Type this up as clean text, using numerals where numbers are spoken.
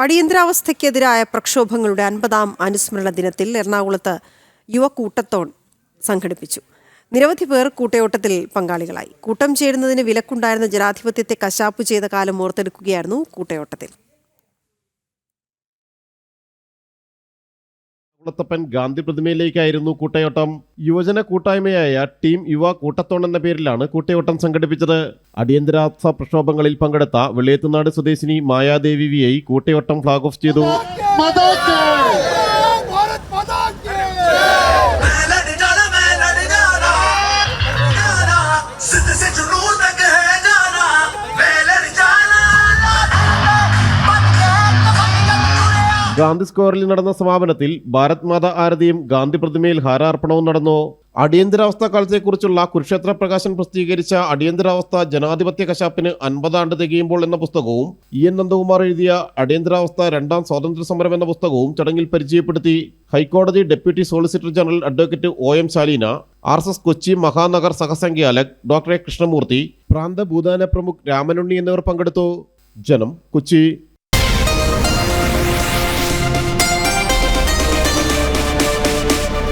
അടിയന്തരാവസ്ഥയ്ക്കെതിരായ പ്രക്ഷോഭങ്ങളുടെ 50-ാം അനുസ്മരണ ദിനത്തിൽ എറണാകുളത്ത് യുവകൂട്ടത്തോൺ സംഘടിപ്പിച്ചു. നിരവധി പേർ കൂട്ടയോട്ടത്തിൽ പങ്കാളികളായി. കൂട്ടം ചേരുന്നതിന് വിലക്കുണ്ടായിരുന്ന ജനാധിപത്യത്തെ കശാപ്പു ചെയ്ത കാലം ഓർത്തെടുക്കുകയായിരുന്നു കൂട്ടയോട്ടത്തിൽ. ത്തപ്പൻ ഗാന്ധി പ്രതിമയിലേക്കായിരുന്നു കൂട്ടയോട്ടം. യുവജന കൂട്ടായ്മയായ ടീം യുവ കൂട്ടത്തോൺ എന്ന പേരിലാണ് കൂട്ടയോട്ടം സംഘടിപ്പിച്ചത്. അടിയന്തരാവസ്ഥ പ്രക്ഷോഭങ്ങളിൽ പങ്കെടുത്ത വെളിയത്തുനാട് സ്വദേശിനി മായാദേവി വിഐ കൂട്ടയോട്ടം ഫ്ലാഗ് ഓഫ് ചെയ്തു. ഗാന്ധി സ്ക്വയറിൽ നടന്ന സമാപനത്തിൽ ഭാരത് മാതാ ആരതിയും ഗാന്ധി പ്രതിമയിൽ ഹാരാർപ്പണവും നടന്നു. അടിയന്തരാവസ്ഥ കാലത്തെക്കുറിച്ചുള്ള കുരുക്ഷേത്ര പ്രകാശൻ പ്രസിദ്ധീകരിച്ച അടിയന്തരാവസ്ഥ ജനാധിപത്യ കശാപ്പിന് 50 ആണ്ട് തികയുമ്പോൾ എന്ന പുസ്തകവും EN നന്ദകുമാർ എഴുതിയ അടിയന്തരാവസ്ഥ രണ്ടാം സ്വാതന്ത്ര്യ സമരം എന്ന പുസ്തകവും ചടങ്ങിൽ പരിചയപ്പെടുത്തി. ഹൈക്കോടതി deputy solicitor general advocate OM Shaleena, RSS Kochi Mahanagar സഹസംഖ്യാലക് ഡോക്ടർ കൃഷ്ണമൂർത്തി, പ്രാന്ത ഭൂദാന പ്രമുഖ് രാമനുണ്ണി എന്നിവർ പങ്കെടുത്തു. ജനം, കൊച്ചി.